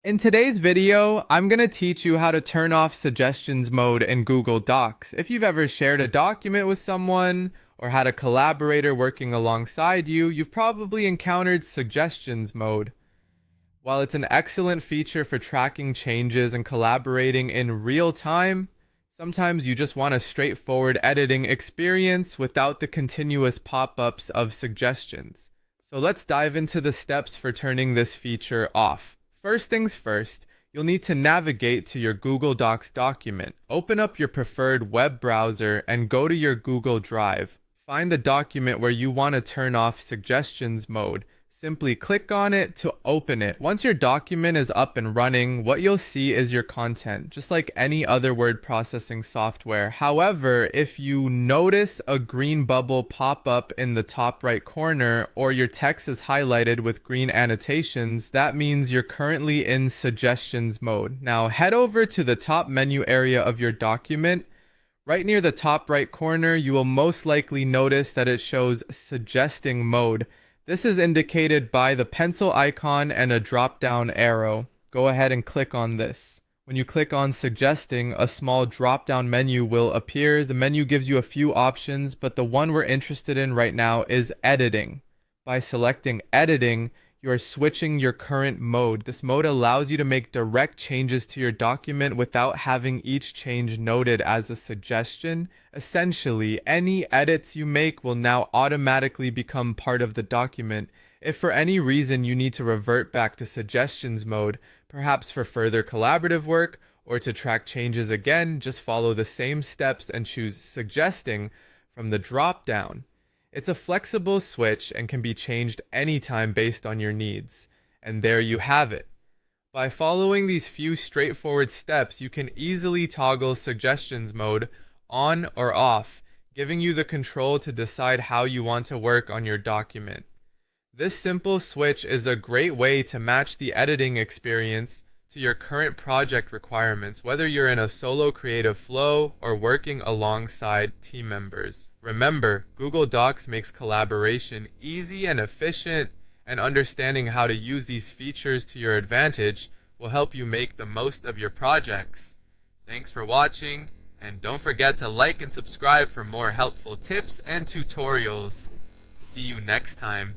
In today's video, I'm going to teach you how to turn off suggestions mode in Google Docs. If you've ever shared a document with someone or had a collaborator working alongside you, you've probably encountered suggestions mode. While it's an excellent feature for tracking changes and collaborating in real time, sometimes you just want a straightforward editing experience without the continuous pop-ups of suggestions. So let's dive into the steps for turning this feature off. First things first, you'll need to navigate to your Google Docs document. Open up your preferred web browser and go to your Google Drive. Find the document where you want to turn off suggestions mode. Simply click on it to open it. Once your document is up and running, what you'll see is your content, just like any other word processing software. However, if you notice a green bubble pop up in the top right corner or your text is highlighted with green annotations, that means you're currently in suggestions mode. Now head over to the top menu area of your document. Right near the top right corner, you will most likely notice that it shows suggesting mode. This is indicated by the pencil icon and a drop-down arrow. Go ahead and click on this. When you click on suggesting, a small drop-down menu will appear. The menu gives you a few options, but the one we're interested in right now is editing. By selecting editing, you are switching your current mode. This mode allows you to make direct changes to your document without having each change noted as a suggestion. Essentially, any edits you make will now automatically become part of the document. If for any reason you need to revert back to suggestions mode, perhaps for further collaborative work or to track changes again, just follow the same steps and choose suggesting from the drop-down. It's a flexible switch and can be changed anytime based on your needs. And there you have it. By following these few straightforward steps, you can easily toggle suggestions mode on or off, giving you the control to decide how you want to work on your document. This simple switch is a great way to match the editing experience to your current project requirements, whether you're in a solo creative flow or working alongside team members. Remember, Google Docs makes collaboration easy and efficient, and understanding how to use these features to your advantage will help you make the most of your projects. Thanks for watching, and don't forget to like and subscribe for more helpful tips and tutorials. See you next time.